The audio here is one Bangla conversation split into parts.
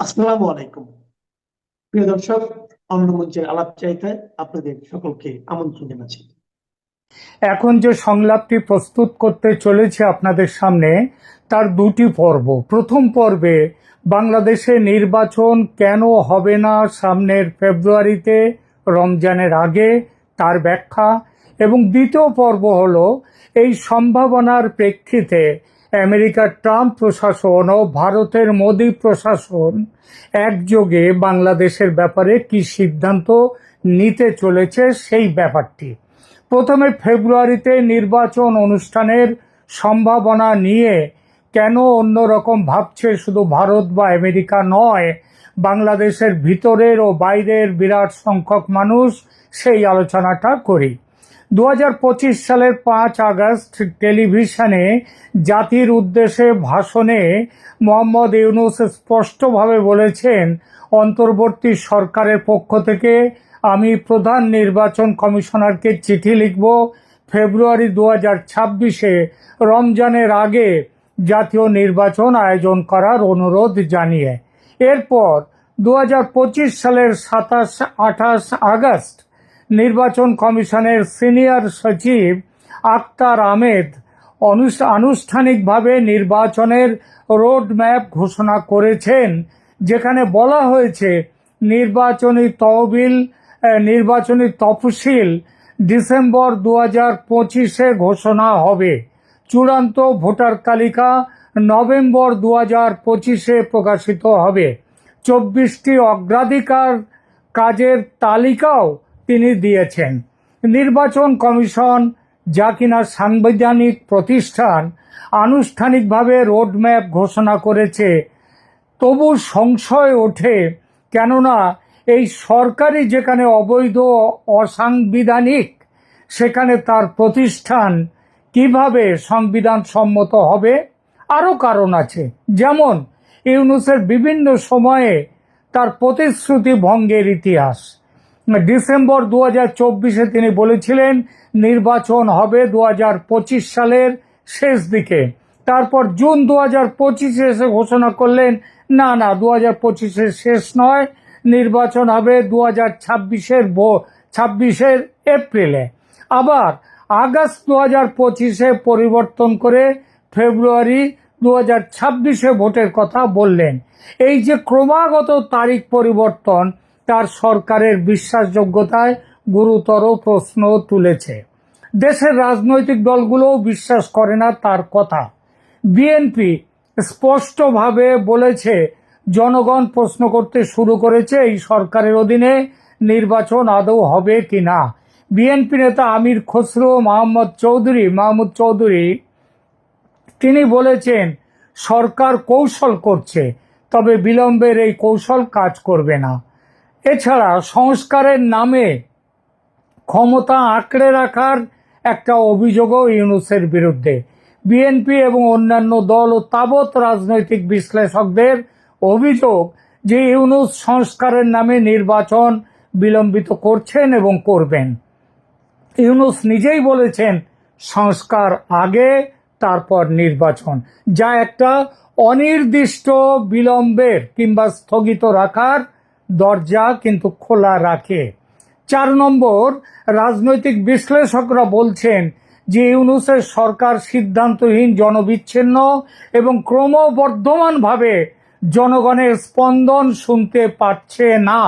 আসসালামু আলাইকুম। প্রিয় দর্শক, অন্য মঞ্চের আলাপ চাইতে আপনাদের সকলকে আমন্ত্রণ জানাচ্ছি। এখন যে সংলাপটি প্রস্তুত করতে চলেছে আপনাদের সামনে তার দুটি পর্ব। প্রথম পর্বে বাংলাদেশে নির্বাচন কেন হবে না সামনের ফেব্রুয়ারিতে, রমজানের আগে, তার ব্যাখ্যা, এবং দ্বিতীয় পর্ব হলো এই সম্ভাবনার প্রেক্ষিতে আমেরিকার ট্রাম্প প্রশাসন ও ভারতের মোদী প্রশাসন একযোগে বাংলাদেশের ব্যাপারে কি সিদ্ধান্ত নিতে চলেছে সেই ব্যাপারটি। প্রথমে ফেব্রুয়ারিতে নির্বাচন অনুষ্ঠানের সম্ভাবনা নিয়ে কেন অন্যরকম ভাবছে শুধু ভারত বা আমেরিকা নয়, বাংলাদেশের ভিতরের ও বাইরের বিরাট সংখ্যক মানুষ, সেই আলোচনাটা করি। 2025 সালের 5 আগস্ট টেলিভিশনে জাতির উদ্দেশ্যে ভাষণে মোহাম্মদ ইউনূস স্পষ্টভাবে বলেছেন, অন্তর্বর্তী সরকারের পক্ষ থেকে আমি প্রধান নির্বাচন কমিশনারকে চিঠি লিখব ফেব্রুয়ারি 2026-এ রমজানের আগে জাতীয় নির্বাচন আয়োজন করার অনুরোধ জানিয়ে। এরপর 2025 সালের 27-28 আগস্ট নির্বাচন কমিশনের সিনিয়র সচিব আক্তার আহমেদ আনুষ্ঠানিকভাবে নির্বাচনের রোড ম্যাপ ঘোষণা করেছেন, যেখানে বলা হয়েছে নির্বাচনী তফসিল ডিসেম্বর 2025-এ ঘোষণা হবে, চূড়ান্ত ভোটার তালিকা নভেম্বর 2025-এ প্রকাশিত হবে। 24টি অগ্রাধিকার কাজের তালিকাও তিনি দিয়েছেন। নির্বাচন কমিশন, যা কিনা সাংবিধানিক প্রতিষ্ঠান, আনুষ্ঠানিকভাবে রোডম্যাপ ঘোষণা করেছে, তবু সংশয় ওঠে, কেননা এই সরকারই যেখানে অবৈধ অসাংবিধানিক, সেখানে তার প্রতিষ্ঠান কিভাবে সংবিধান সম্মত হবে? আরও কারণ আছে, যেমন ইউনূসের বিভিন্ন সময়ে তার প্রতিশ্রুতি ভঙ্গের ইতিহাস। ডিসেম্বর 2024-এ তিনি বলেছিলেন নির্বাচন হবে 2025 সালের শেষ দিকে। তারপর জুন 2025-এ এসে ঘোষণা করলেন না 2025-এর শেষ নয়, নির্বাচন হবে 2026-এর এপ্রিলে। আবার আগস্ট 2025-এ পরিবর্তন করে ফেব্রুয়ারি 2026-এ ভোটের কথা বললেন। এই যে ক্রমাগত তারিখ পরিবর্তন, তার সরকারের বিশ্বাসযোগ্যতায় গুরুতর প্রশ্ন তুলেছে। দেশের রাজনৈতিক দলগুলোও বিশ্বাস করে না তার কথা। বিএনপি স্পষ্টভাবে বলেছে, জনগণ প্রশ্ন করতে শুরু করেছে এই সরকারের অধীনে নির্বাচন আদৌ হবে কিনা। বিএনপি নেতা আমির খসরু মাহমুদ চৌধুরী তিনি বলেছেন, সরকার কৌশল করছে, তবে বিলম্বের এই কৌশল কাজ করবে না। এছাড়া সংস্কারের নামে ক্ষমতা আঁকড়ে রাখার একটা অভিযোগও ইউনূসের বিরুদ্ধে। বিএনপি এবং অন্যান্য দল ও তাবৎ রাজনৈতিক বিশ্লেষকদের অভিযোগ যে ইউনূস সংস্কারের নামে নির্বাচন বিলম্বিত করছেন এবং করবেন। ইউনূস নিজেই বলেছেন সংস্কার আগে, তারপর নির্বাচন, যা একটা অনির্দিষ্ট বিলম্বের কিংবা স্থগিত রাখার দরজা কিন্তু খোলা রাখে। 4 নম্বর, রাজনৈতিক বিশ্লেষকরা বলছেন যে ইউনূসের সরকার সিদ্ধান্তহীন, জনবিচ্ছিন্ন এবং ক্রমবর্ধমানভাবে জনগণের স্পন্দন শুনতে পাচ্ছে না।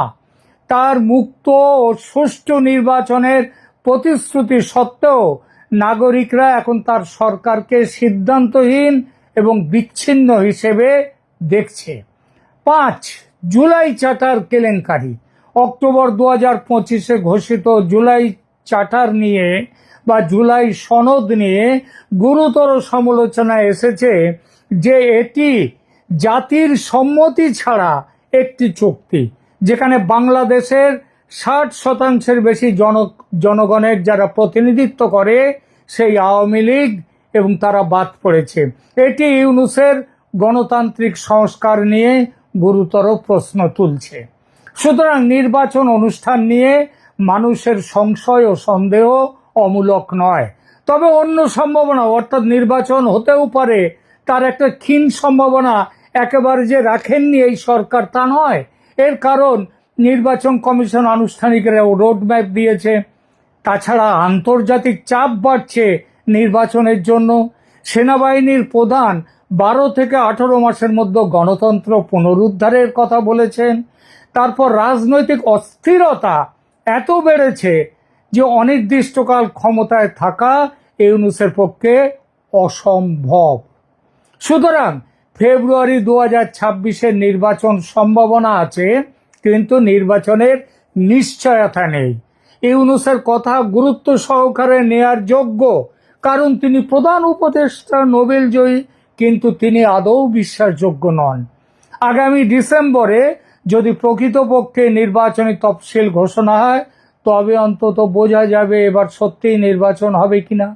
তার মুক্ত ও সুষ্ঠু নির্বাচনের প্রতিশ্রুতি সত্ত্বেও নাগরিকরা এখন তার সরকারকে সিদ্ধান্তহীন এবং বিচ্ছিন্ন হিসেবে দেখছে। 5, জুলাই চার্টার কেলেঙ্কারি। অক্টোবর 2025-এ ঘোষিত জুলাই চার্টার নিয়ে বা জুলাই সনদ নিয়ে গুরুতর সমালোচনা এসেছে যে এটি জাতির সম্মতি ছাড়া একটি চুক্তি, যেখানে বাংলাদেশের 60% বেশি জনগণের যারা প্রতিনিধিত্ব করে সেই আওয়ামী লীগ এবং তারা বাদ পড়েছে। এটি ইউনূসের গণতান্ত্রিক সংস্কার নিয়ে গুরুতর প্রশ্ন তুলছে। সুতরাং নির্বাচন অনুষ্ঠান নিয়ে মানুষের সংশয় ও সন্দেহ অমূলক নয়। তবে অন্য সম্ভাবনা, অর্থাৎ নির্বাচন হতেও পারে, তার একটা ক্ষীণ সম্ভাবনা একেবারে যে রাখেননি এই সরকার তা নয়। এর কারণ নির্বাচন কমিশন আনুষ্ঠানিক রোড ম্যাপ দিয়েছে। তাছাড়া আন্তর্জাতিক চাপ বাড়ছে নির্বাচনের জন্য। সেনাবাহিনীর প্রধান 12 থেকে 18 মাসের মধ্যে গণতন্ত্র পুনরুদ্ধারের কথা বলেছেন। তারপর রাজনৈতিক অস্থিরতা এত বেড়েছে যে অনির্দিষ্টকাল ক্ষমতায় থাকা ইউনূসের পক্ষে অসম্ভব। সুতরাং ফেব্রুয়ারি 2026-এর নির্বাচন সম্ভাবনা আছে, কিন্তু নির্বাচনের নিশ্চয়তা নেই। ইউনূসের কথা গুরুত্ব সহকারে নেয়ার যোগ্য, কারণ তিনি প্রধান উপদেষ্টা, নোবেলজয়ী, কিন্তু তিনি আদৌ বিশ্বাসযোগ্য নন। আগামী ডিসেম্বরে যদি প্রকৃতপক্ষে নির্বাচনী তফসিল ঘোষণা হয়, তবে অন্তত বোঝা যাবে এবার সত্যিই নির্বাচন হবে কিনা।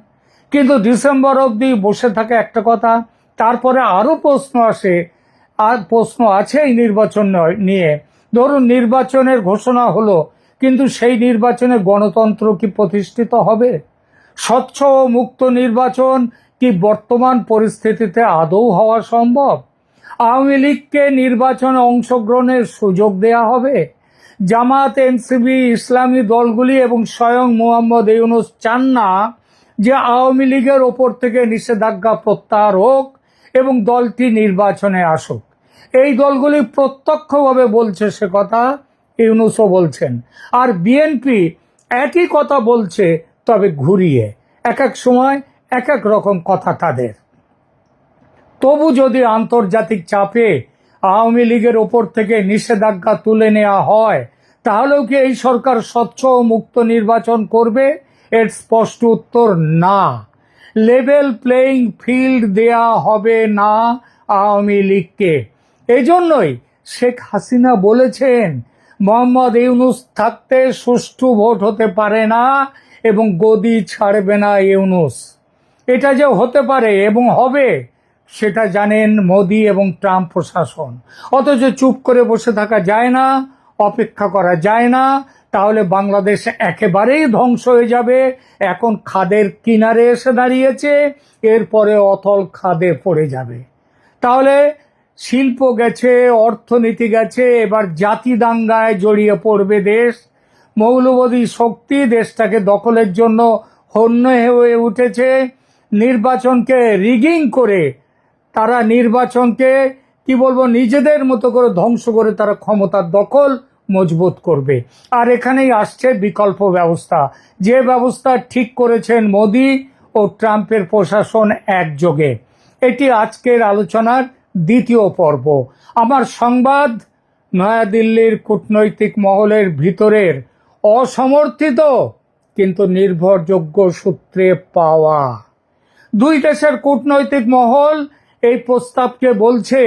কিন্তু ডিসেম্বর অবধি বসে থাকে একটা কথা, তারপরে আরো প্রশ্ন আসে, আর প্রশ্ন আছে এই নির্বাচন নিয়ে। ধরুন নির্বাচনের ঘোষণা হলো, কিন্তু সেই নির্বাচনে গণতন্ত্র কি প্রতিষ্ঠিত হবে? স্বচ্ছ ও মুক্ত নির্বাচন কি বর্তমান পরিস্থিতিতে আদৌ হওয়া সম্ভব? আওয়ামী লীগকে নির্বাচনে অংশগ্রহণের সুযোগ দেয়া হবে? জামাত, এনসিপি, ইসলামী দলগুলি এবং স্বয়ং মোহাম্মদ ইউনূস চান না যে আওয়ামী লীগের ওপর থেকে নিষেধাজ্ঞা প্রত্যাহার হোক এবং দলটি নির্বাচনে আসুক। এই দলগুলি প্রত্যক্ষভাবে বলছে সে কথা, ইউনূসও বলছেন। আর বিএনপি একই কথা বলছে, তবে ঘুরিয়ে। এক এক সময় এক এক রকম কথা তাদের। তবু যদি আন্তর্জাতিক চাপে আওয়ামী লীগের ওপর থেকে নিষেধাজ্ঞা তুলে নেওয়া হয়, তাহলেও কি এই সরকার স্বচ্ছ ও মুক্ত নির্বাচন করবে? এর স্পষ্ট উত্তর না। লেভেল প্লেইং ফিল্ড দেয়া হবে না আওয়ামী লীগকে। এজন্যই শেখ হাসিনা বলেছেন, মোহাম্মদ ইউনূস থাকতে সুষ্ঠু ভোট হতে পারে না এবং গদি ছাড়বে না ইউনূস। এটা যে হতে পারে এবং হবে, সেটা জানেন মোদি এবং ট্রাম্প প্রশাসন। অথচ চুপ করে বসে থাকা যায় না, অপেক্ষা করা যায় না, তাহলে বাংলাদেশ একেবারেই ধ্বংস হয়ে যাবে। এখন খাদের কিনারে এসে দাঁড়িয়েছে, এরপরে অতল খাদে পড়ে যাবে। তাহলে শিল্প গেছে, অর্থনীতি গেছে, এবার জাতি দাঙ্গায় জড়িয়ে পড়বে দেশ। মৌলবাদী শক্তি দেশটাকে দখলের জন্য হন্য হয়ে উঠেছে। নির্বাচনকে রিগিং করে তারা নির্বাচনকে কি বলবো, নিজেদের মতো করে ধ্বংস করে তারা ক্ষমতার দখল মজবুত করবে। আর এখানেই আসছে বিকল্প ব্যবস্থা, যে ব্যবস্থা ঠিক করেছেন মোদি ও ট্রাম্পের প্রশাসন একযোগে। এটি আজকের আলোচনার দ্বিতীয় পর্ব। আমার সংবাদ নয়াদিল্লির কূটনৈতিক মহলের ভিতরের অসমর্থিত কিন্তু নির্ভরযোগ্য সূত্রে পাওয়া। দুই দেশের কূটনৈতিক মহল এই প্রস্তাবকে বলছে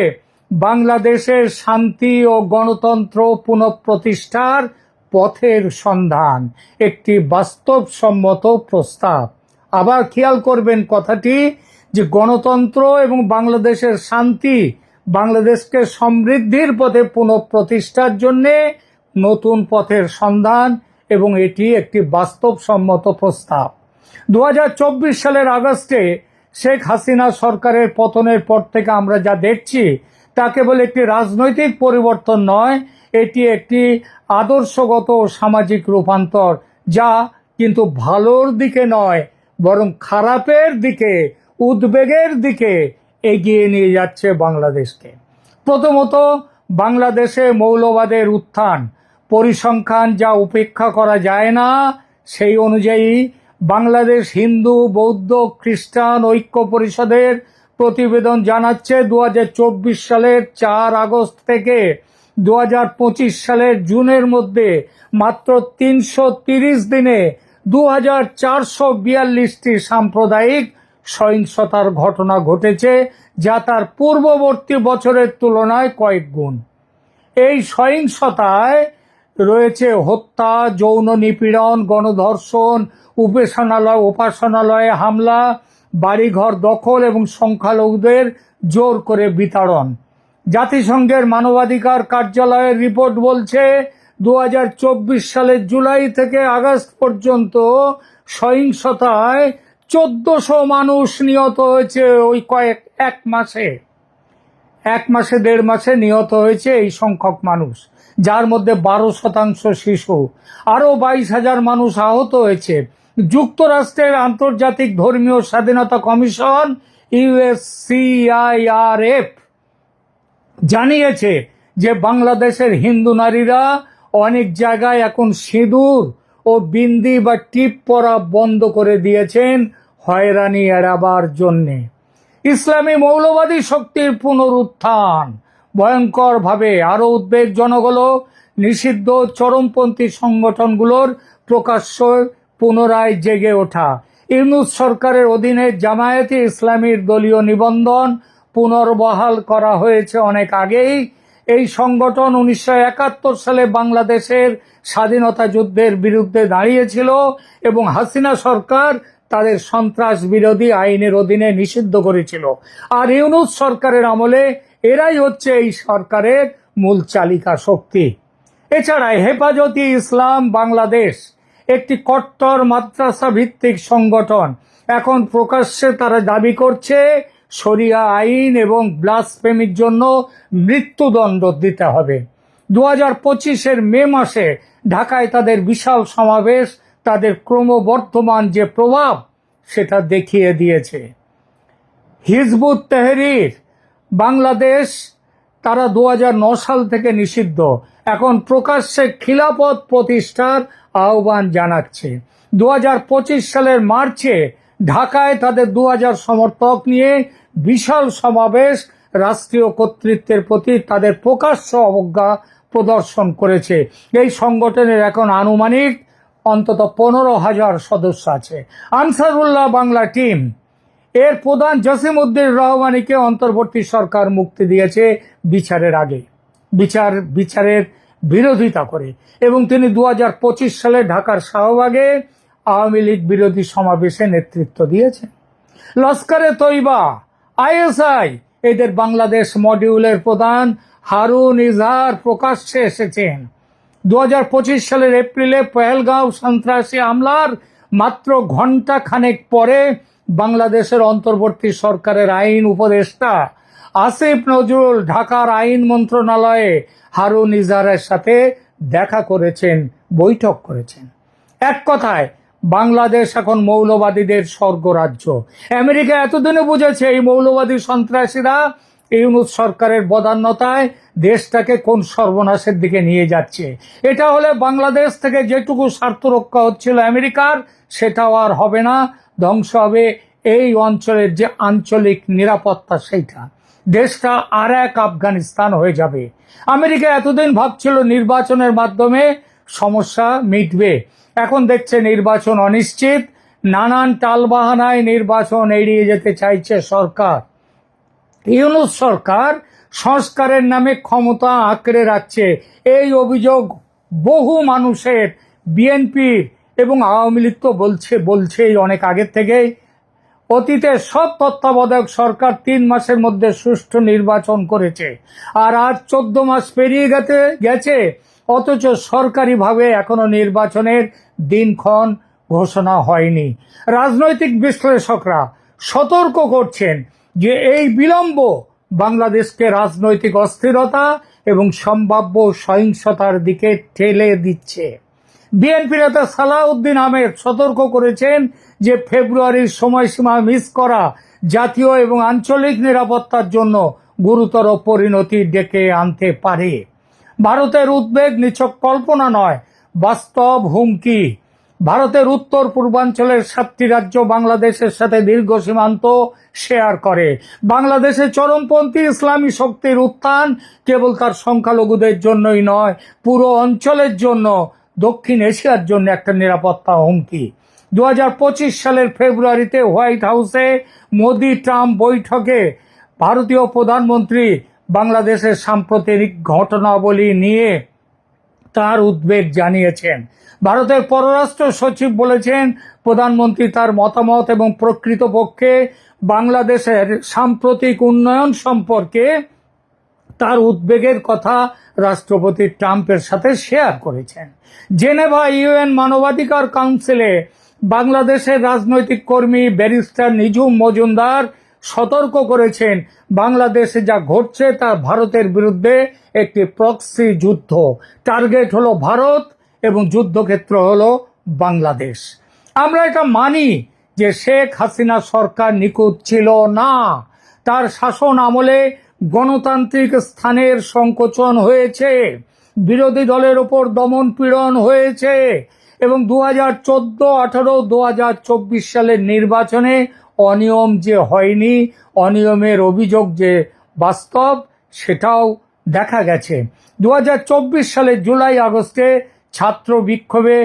বাংলাদেশের শান্তি ও গণতন্ত্র পুনঃপ্রতিষ্ঠার পথের সন্ধান, একটি বাস্তবসম্মত প্রস্তাব। আবার খেয়াল করবেন কথাটি, যে গণতন্ত্র এবং বাংলাদেশের শান্তি, বাংলাদেশকে সমৃদ্ধির পথে পুনঃপ্রতিষ্ঠার জন্য নতুন পথের সন্ধান, এবং এটি একটি বাস্তবসম্মত প্রস্তাব। 2024 সালের আগস্টে শেখ হাসিনা সরকারের পতনের পর থেকে আমরা যা দেখছি তা কেবল একটি রাজনৈতিক পরিবর্তন নয়, এটি একটি আদর্শগত সামাজিক রূপান্তর, যা কিন্তু ভালোর দিকে নয়, বরং খারাপের দিকে, উদ্বেগের দিকে এগিয়ে নিয়ে যাচ্ছে বাংলাদেশকে। প্রথমত, বাংলাদেশে মৌলবাদের উত্থান। পরিসংখ্যান যা উপেক্ষা করা যায় না, সেই অনুযায়ী বাংলাদেশ হিন্দু, বৌদ্ধ, খ্রিস্টান ঐক্য পরিষদের প্রতিবেদন জানাচ্ছে 2024 সালের 4 আগস্ট থেকে 2025 সালের জুনের মধ্যে মাত্র 330 দিনে 2442টি সাম্প্রদায়িক সহিংসতার ঘটনা ঘটেছে, যা তার পূর্ববর্তী বছরের তুলনায় কয়েক গুণ। এই সহিংসতায় রয়েছে হত্যা, যৌন নিপীড়ন, গণধর্ষণ, উপাসনালয়ে হামলা, বাড়িঘর দখল এবং সংখ্যালঘুদের জোর করে বিতাড়ন। জাতিসংঘের মানবাধিকার কার্যালয়ের রিপোর্ট বলছে 2024 সালের জুলাই থেকে আগস্ট পর্যন্ত সহিংসতায় 1400 মানুষ নিহত হয়েছে ওই এক মাসে। 1 মাসে 1.5 মাসে নিহত হয়েছে এই সংখ্যক মানুষ, যার মধ্যে 12% শিশু। আরো 22,000 মানুষ আহত হয়েছে। যুক্তরাষ্ট্রের আন্তর্জাতিক ধর্মীয় স্বাধীনতা কমিশন USCIRF জানিয়েছে যে বাংলাদেশের হিন্দু নারীরা অনেক জায়গায় এখন সিঁদুর ও বিন্দি বা টিপ পরা বন্ধ করে দিয়েছেন হয়রানি এড়াবার জন্যে। ইসলামী মৌলবাদী শক্তির পুনরুত্থান ভয়ঙ্করভাবে আরো উদ্বেগজনক হলো নিষিদ্ধ চরমপন্থী সংগঠনগুলোর প্রকাশ্য পুনরায় জেগে ওঠা। ইউনূস সরকারের অধীনে জামায়াতে ইসলামীর দলীয় নিবন্ধন পুনর্বহাল করা হয়েছে অনেক আগেই। এই সংগঠন 1971 সালে বাংলাদেশের স্বাধীনতা যুদ্ধের বিরুদ্ধে দাঁড়িয়েছিল এবং হাসিনা সরকার তাদের সন্ত্রাস বিরোধী আইনের অধীনে নিষিদ্ধ করেছিল। আর ইউনূস সরকারের আমলে এরাই হচ্ছে এই সরকারের মূল চালিকা শক্তি। এছাড়া হেফাজতে ইসলাম বাংলাদেশ একটি কট্টর মাদ্রাসা ভিত্তিক সংগঠন। এখন প্রকাশ্যে তারা দাবি করছে শরিয়া আইন এবং ব্লাসফেমির জন্য মৃত্যুদণ্ড দিতে হবে। 2025-এর মে মাসে ঢাকায় তাদের বিশাল সমাবেশ তাদের ক্রমবর্ধমান যে প্রভাব সেটা দেখিয়ে দিয়েছে। হিজবুত তাহরীর বাংলাদেশ তারা 2009 সাল থেকে নিষিদ্ধ, এখন প্রকাশ্যে খিলাফত প্রতিষ্ঠার আহ্বান জানাচ্ছে। 2025 সালের মার্চে ঢাকায় তাদের 2000 সমর্থক নিয়ে বিশাল সমাবেশ রাষ্ট্রীয় কর্তৃত্বের প্রতি তাদের প্রকাশ্য অবজ্ঞা প্রদর্শন করেছে। এই সংগঠনের এখন আনুমানিক অন্তত 15,000 সদস্য আছে। আনসারুল্লাহ বাংলা টিম এর প্রধান জসিম-উদ্দিন রহমানীকে অন্তর্বর্তী সরকার মুক্তি দিয়েছে বিচারের আগে, বিচারের বিরোধিতা করে, এবং তিনি 2025 সালে ঢাকার শাহবাগে আওয়ামী লীগ বিরোধী সমাবেশে নেতৃত্ব দিয়েছেন। লস্করে তৈবা, ISI এদের বাংলাদেশ মডিউলের প্রধান হারুন ইজহার প্রকাশ্যে এসেছেন। 2025 সালের এপ্রিলে পহেলগাঁও সন্ত্রাসী হামলার মাত্র ঘণ্টা খানেক পরে বাংলাদেশের অন্তর্বর্তী সরকারের আইন উপদেষ্টা আসিফ নজরুল ঢাকার আইন মন্ত্রণালয়ে হারুন ইজহারের সাথে দেখা করেছেন, বৈঠক করেছেন। এক কথায় বাংলাদেশ এখন মৌলবাদীদের স্বর্গরাজ্য। আমেরিকা এতদিনে বুঝেছে এই মৌলবাদী সন্ত্রাসীরা ইউনূস সরকারের বদান্যতায় দেশটাকে কোন সর্বনাশের দিকে নিয়ে যাচ্ছে। এটা হলে বাংলাদেশ থেকে যেটুকু স্বার্থ রক্ষা হচ্ছিল আমেরিকার, সেটাও আর হবে না। ধ্বংস হবে এই অঞ্চলের যে আঞ্চলিক নিরাপত্তা, সেইটা। দেশটা আর এক আফগানিস্তান হয়ে যাবে। আমেরিকা এতদিন ভাবছিল নির্বাচনের মাধ্যমে সমস্যা মিটবে, এখন দেখছে নির্বাচন অনিশ্চিত। নানান টালবাহানায় নির্বাচন এড়িয়ে যেতে চাইছে সরকার। ইউনূস সরকার সংস্কারের নামে ক্ষমতা আঁকড়ে রাখছে, এই অভিযোগ বহু মানুষের। বিএনপির এবং আওয়ামী লীগ তো বলছেই অনেক আগের থেকেই। অতীতে সব তত্ত্বাবধায়ক সরকার 3 মাসের মধ্যে সুষ্ঠু নির্বাচন করেছে, আর আজ 14 মাস পেরিয়ে গেছে, অথচ সরকারিভাবে এখনো নির্বাচনের দিনক্ষণ ঘোষণা হয়নি। রাজনৈতিক বিশ্লেষকরা সতর্ক করছেন যে এই বিলম্ব বাংলাদেশকে রাজনৈতিক অস্থিরতা এবং সম্ভাব্য সহিংসতার দিকে ঠেলে দিচ্ছে। বিএনপি নেতা সালাউদ্দিন আহমেদ সতর্ক করেছেন যে ফেব্রুয়ারির সময়সীমা মিস করা জাতীয় এবং আঞ্চলিক নিরাপত্তার জন্য গুরুতর পরিণতি ডেকে আনতে পারে। ভারতের উদ্বেগ নিছক কল্পনা নয়, বাস্তব হুমকি। ভারতের উত্তর পূর্বাঞ্চলের 7টি রাজ্য বাংলাদেশের সাথে দীর্ঘ সীমান্ত শেয়ার করে। বাংলাদেশে চরমপন্থী ইসলামী শক্তির উত্থান কেবল তার সংখ্যালঘুদের জন্যই নয়, পুরো অঞ্চলের জন্য, দক্ষিণ এশিয়ার জন্য একটা নিরাপত্তা হুমকি। 2025 সালের ফেব্রুয়ারিতে হোয়াইট হাউসে মোদি ট্রাম্প বৈঠকে ভারতীয় প্রধানমন্ত্রী বাংলাদেশের সাম্প্রতিক ঘটনাবলী নিয়ে তার উদ্বেগ জানিয়েছেন। ভারতের পররাষ্ট্র সচিব বলেছেন প্রধানমন্ত্রী তার মতামত এবং প্রকৃতপক্ষে বাংলাদেশের সাম্প্রতিক উন্নয়ন সম্পর্কে তার উদ্বেগের কথা রাষ্ট্রপতি ট্রাম্পের সাথে শেয়ার করেছেন। জেনেভা UN মানবাধিকার কাউন্সিলে বাংলাদেশের রাজনৈতিক কর্মী ব্যারিস্টার নিঝুম মজুমদার সতর্ক করেছেন বাংলাদেশে যা ঘটছে তা ভারতের বিরুদ্ধে একটি প্রক্সি যুদ্ধ। টার্গেট হলো ভারত এবং যুদ্ধক্ষেত্র হলো বাংলাদেশ। আমরা এটা মানি যে শেখ হাসিনা সরকার নিখুঁত ছিল না। তার শাসন আমলে গণতান্ত্রিক স্থানের সংকোচন হয়েছে, বিরোধী দলের ওপর দমন পীড়ন হয়েছে এবং 2014, 18, 2024 সালের নির্বাচনে অনিয়ম যে হয়নি, অনিয়মের অভিযোগ যে বাস্তব, সেটাও দেখা গেছে। 2024 সালের জুলাই আগস্টে ছাত্র বিক্ষোভে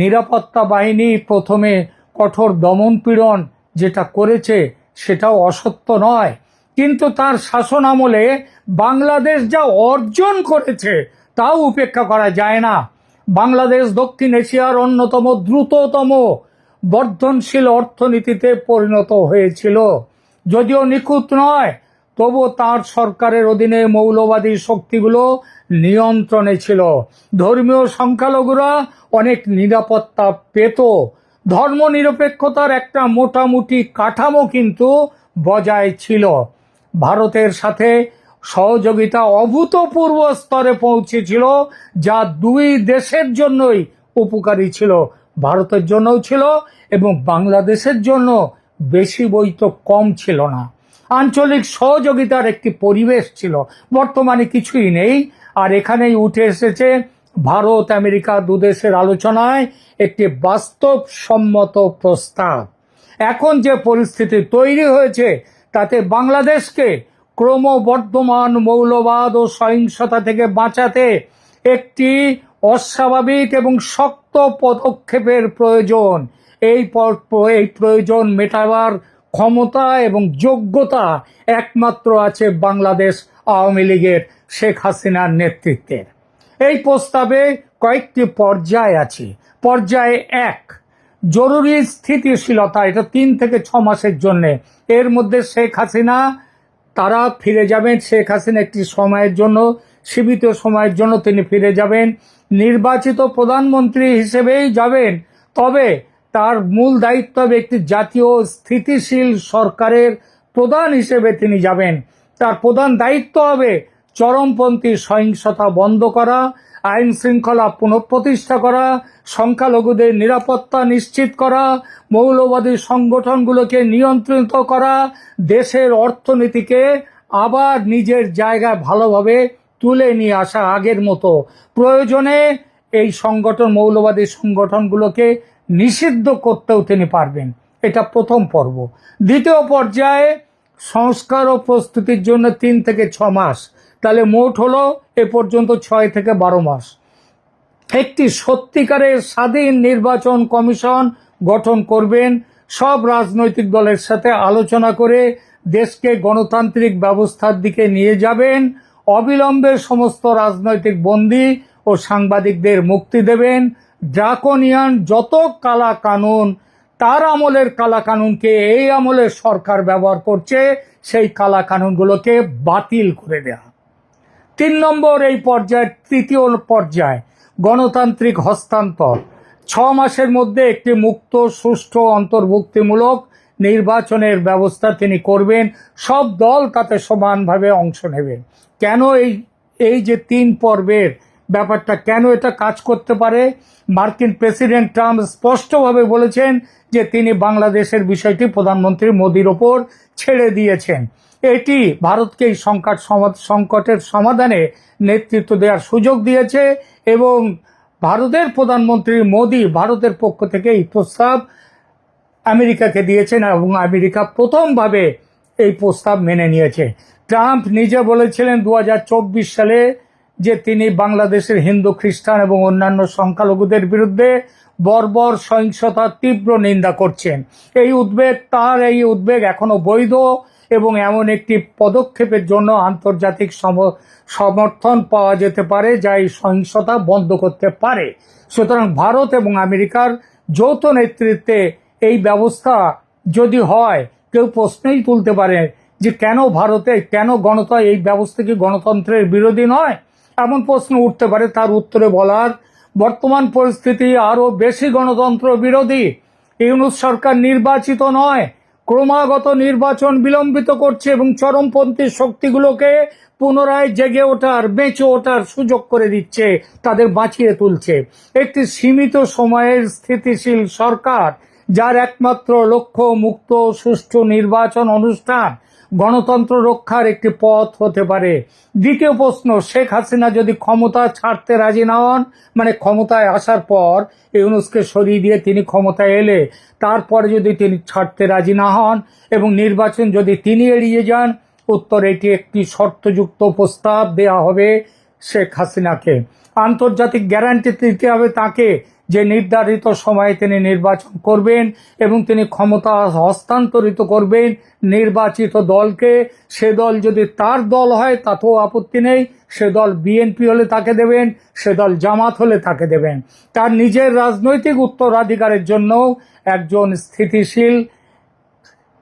নিরাপত্তা বাহিনী প্রথমে কঠোর দমন পীড়ন যেটা করেছে সেটাও অসত্য নয়, কিন্তু তার শাসন আমলে বাংলাদেশ যা অর্জন করেছে তাও উপেক্ষা করা যায় না। বাংলাদেশ দক্ষিণ এশিয়ার অন্যতম দ্রুততম বর্ধনশীল অর্থনীতিতে পরিণত হয়েছিল। যদিও নিখুঁত নয়, তবু তার সরকারের অধীনে মৌলবাদী শক্তিগুলো নিয়ন্ত্রণে ছিল। ধর্মীয় সংখ্যালঘুরা অনেক নিরাপত্তা পেত। ধর্মনিরপেক্ষতার একটা মোটামুটি কাঠামো কিন্তু বজায় ছিল। ভারতের সাথে সহযোগিতা অভূতপূর্ব স্তরে পৌঁছেছিল, যা দুই দেশের জন্যই উপকারী ছিল। ভারতের জন্যও ছিল এবং বাংলাদেশের জন্য বেশি বৈতো কম ছিল না। আঞ্চলিক সহযোগিতার একটি পরিবেশ ছিল। বর্তমানে কিছুই নেই। আর এখানেই উঠে এসেছে ভারত আমেরিকা দুদেশের আলোচনায় একটি বাস্তবসম্মত প্রস্তাব। এখন যে পরিস্থিতি তৈরি হয়েছে তাতে বাংলাদেশকে ক্রমবর্ধমান মৌলবাদ ও সহিংসতা থেকে বাঁচাতে একটি অস্বাভাবিক এবং শক্ত পদক্ষেপের প্রয়োজন। এই প্রয়োজন মেটাবার ক্ষমতা এবং যোগ্যতা একমাত্র আছে বাংলাদেশ আওয়ামী লীগের শেখ হাসিনার নেতৃত্বের। এই প্রস্তাবে কয়েকটি পর্যায় আছে। পর্যায় 1, জরুরি স্থিতিশীলতা, এটা 3 থেকে 6 মাসের জন্য। এর মধ্যে শেখ হাসিনা তারা ফিরে যাবেন। শেখ হাসিনা একটি সময়ের জন্য, সীমিত সময়ের জন্য তিনি ফিরে যাবেন। নির্বাচিত প্রধানমন্ত্রী হিসেবেই যাবেন, তবে তার মূল দায়িত্ব হবে একটি জাতীয় স্থিতিশীল সরকারের প্রধান হিসেবে তিনি যাবেন। তার প্রধান দায়িত্ব হবে চরমপন্থী সহিংসতা বন্ধ করা, আইন শৃঙ্খলা পুনঃপ্রতিষ্ঠা করা, সংখ্যালঘুদের নিরাপত্তা নিশ্চিত করা, মৌলবাদী সংগঠনগুলোকে নিয়ন্ত্রিত করা, দেশের অর্থনীতিকে আবার নিজের জায়গায় ভালোভাবে তুলে নিয়ে আসা আগের মতো। প্রয়োজনে এই মৌলবাদী সংগঠনগুলোকে নিষিদ্ধ করতেও তিনি পারবেন। এটা প্রথম পর্ব। দ্বিতীয় পর্যায়ে সংস্কার ও প্রস্তুতির জন্য 3 থেকে 6 মাস, তাহলে মোট হলো এ পর্যন্ত 6 থেকে 12 মাস। একটি সত্যিকারের স্বাধীন নির্বাচন কমিশন গঠন করবেন। সব রাজনৈতিক দলের সাথে আলোচনা করে দেশকে গণতান্ত্রিক ব্যবস্থার দিকে নিয়ে যাবেন। অবিলম্বে সমস্ত রাজনৈতিক বন্দী ও সাংবাদিকদের মুক্তি দেবেন। ড্রাকোনিয়ান যত কালা কানুন, তার আমলের কালা কানুনকে এই আমলের সরকার ব্যবহার করছে, সেই কালা কানুনগুলোকে বাতিল করে দেয়া। 3 নম্বর এই পর্যায়ের তৃতীয় পর্যায়, গণতান্ত্রিক হস্তান্তর। 6 মাসের মধ্যে একটি মুক্ত, সুষ্ঠু, অন্তর্ভুক্তিমূলক নির্বাচনের ব্যবস্থা তিনি করবেন। সব দল তাতে সমানভাবে অংশ নেবে। কেন এই যে 3 পর্বের ব্যাপারটা, কেন এটা কাজ করতে পারে? মার্কিন প্রেসিডেন্ট ট্রাম্প স্পষ্টভাবে বলেছেন যে তিনি বাংলাদেশের বিষয়টি প্রধানমন্ত্রী মোদির ওপর ছেড়ে দিয়েছেন। এটি ভারতকে এই সংকটের সমাধানে নেতৃত্ব দেওয়ার সুযোগ দিয়েছে এবং ভারতের প্রধানমন্ত্রী মোদি ভারতের পক্ষ থেকে এই প্রস্তাব আমেরিকাকে দিয়েছেন এবং আমেরিকা প্রথমভাবে এই প্রস্তাব মেনে নিয়েছে। ট্রাম্প নিজে বলেছিলেন 2024 সালে যে তিনি বাংলাদেশের হিন্দু, খ্রিস্টান এবং অন্যান্য সংখ্যালঘুদের বিরুদ্ধে বর্বর সহিংসতার তীব্র নিন্দা করছেন। এই উদ্বেগ এখনো বৈধ এবং এমন একটি পদক্ষেপের জন্য আন্তর্জাতিক সমর্থন পাওয়া যেতে পারে যা এই সহিংসতা বন্ধ করতে পারে। সুতরাং ভারত এবং আমেরিকার যৌথ নেতৃত্বে এই ব্যবস্থা যদি হয়, কেউ প্রশ্নই তুলতে পারে যে কেন এই ব্যবস্থা কি গণতন্ত্রের বিরোধী নয়? এমন প্রশ্ন উঠতে পারে। তার উত্তরে বলার, বর্তমান পরিস্থিতি আরো বেশি গণতন্ত্র বিরোধী। ইউনূস সরকার নির্বাচিত নয়, ক্রমাগত নির্বাচন বিলম্বিত করছে এবং চরমপন্থী শক্তিগুলোকে পুনরায় জেগে ওঠার, বেঁচে ওঠার সুযোগ করে দিচ্ছে, তাদের বাঁচিয়ে তুলছে। একটি সীমিত সময়ের স্থিতিশীল সরকার, যার একমাত্র লক্ষ্য মুক্ত সুষ্ঠু নির্বাচন অনুষ্ঠান, গণতন্ত্র রক্ষার একটি পথ হতে পারে। দ্বিতীয় প্রশ্ন, শেখ হাসিনা যদি ক্ষমতা ছাড়তে রাজি না হন, মানে ক্ষমতায় আসার পর ইউনূসকে সরিয়ে দিয়ে তিনি ক্ষমতায় এলে তারপরে যদি তিনি ছাড়তে রাজি না হন এবং নির্বাচন যদি তিনি এড়িয়ে যান, উত্তর এটি একটি শর্তযুক্ত প্রস্তাব দেওয়া হবে শেখ হাসিনাকে। আন্তর্জাতিক গ্যারান্টি দিতে হবে তাকে যে নির্ধারিত সময়ে তিনি নির্বাচন করবেন এবং তিনি ক্ষমতা হস্তান্তরিত করবেন নির্বাচিত দলকে। সে দল যদি তার দল হয় তাতেও আপত্তি নেই, সে দল বিএনপি হলে তাকে দেবেন, সে দল জামাত হলে তাকে দেবেন। তার নিজের রাজনৈতিক উত্তরাধিকারের জন্য একজন স্থিতিশীল,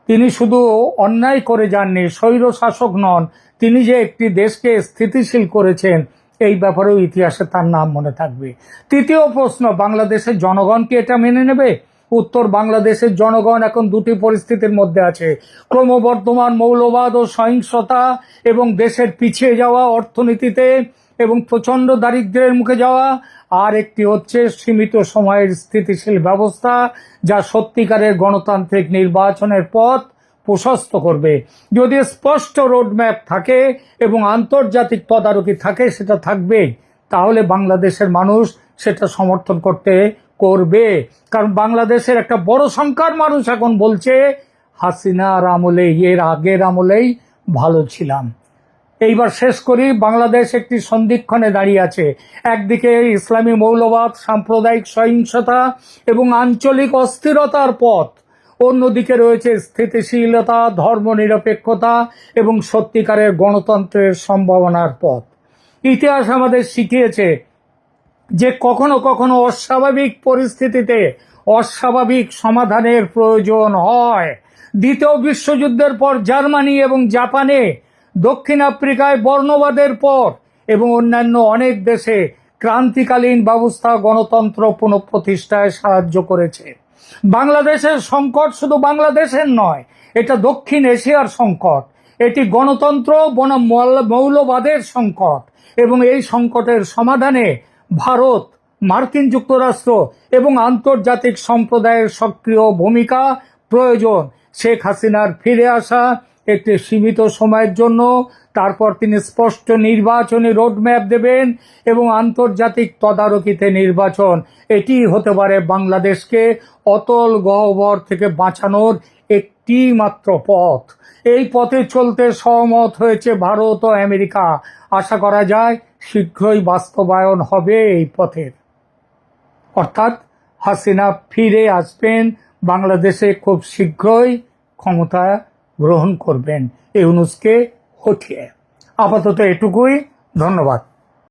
তিনি শুধু অন্যায় করে যাননি, স্বৈর শাসক নন, তিনি যে একটি দেশকে স্থিতিশীল করেছেন এই ব্যাপারেও ইতিহাসে তার নাম মনে থাকবে। তৃতীয় প্রশ্ন, বাংলাদেশের জনগণ কি এটা মেনে নেবে? উত্তর, বাংলাদেশের জনগণ এখন দুটি পরিস্থিতির মধ্যে আছে: ক্রমবর্ধমান মৌলবাদ ও সহিংসতা এবং দেশের পিছিয়ে যাওয়া অর্থনীতিতে এবং প্রচণ্ড দারিদ্র্যের মুখে যাওয়া, আর একটি হচ্ছে সীমিত সময়ের স্থিতিশীল ব্যবস্থা যা সত্যিকারের গণতান্ত্রিক নির্বাচনের পথ প্রশস্ত করবে। যদি স্পষ্ট রোডম্যাপ থাকে এবং আন্তর্জাতিক তদারকি থাকে, সেটা থাকবেই, তাহলে বাংলাদেশের মানুষ সেটা সমর্থন করবে। কারণ বাংলাদেশের একটা বড় সংখ্যার মানুষ এখন বলছে হাসিনার আমলে, এর আগের আমলেই ভালো ছিলাম। এইবার শেষ করি। বাংলাদেশ একটি সন্ধিক্ষণে দাঁড়িয়ে আছে। একদিকে ইসলামী মৌলবাদ, সাম্প্রদায়িক সহিংসতা এবং আঞ্চলিক অস্থিরতার পথ, অন্যদিকে রয়েছে স্থিতিশীলতা, ধর্মনিরপেক্ষতা এবং সত্যিকারের গণতন্ত্রের সম্ভাবনার পথ। ইতিহাস আমাদের শিখিয়েছে যে কখনো কখনো অস্বাভাবিক পরিস্থিতিতে অস্বাভাবিক সমাধানের প্রয়োজন হয়। দ্বিতীয় বিশ্বযুদ্ধের পর জার্মানি এবং জাপানে, দক্ষিণ আফ্রিকায় বর্ণবাদের পর এবং অন্যান্য অনেক দেশে ক্রান্তিকালীন ব্যবস্থা গণতন্ত্র পুনঃপ্রতিষ্ঠায় সাহায্য করেছে। বাংলাদেশের সংকট শুধু বাংলাদেশের নয়, এটা দক্ষিণ এশিয়ার সংকট, এটি গণতন্ত্র বনাম মৌলবাদের সংকট, এবং এই সংকটের সমাধানে ভারত, মার্কিন যুক্তরাষ্ট্র এবং আন্তর্জাতিক সম্প্রদায়ের সক্রিয় ভূমিকা প্রয়োজন। শেখ হাসিনার ফিরে আসা একটি সীমিত সময়ের জন্য, তারপর তিনি স্পষ্ট নির্বাচনী রোডম্যাপ দেবেন এবং আন্তর্জাতিক তদারকিতে নির্বাচন, এটি হতে পারে বাংলাদেশকে অতল গহ্বর থেকে বাঁচানোর একটি মাত্র পথ। এই পথে চলতে সহমত হয়েছে ভারত ও আমেরিকা। আশা করা যায় শীঘ্রই বাস্তবায়ন হবে এই পথের, অর্থাৎ হাসিনা ফিরে আসবেন বাংলাদেশে, খুব শীঘ্রই ক্ষমতা গ্রহণ করবেন ইউনূসকে হটিয়ে। আপাতত এটুকুই, ধন্যবাদ।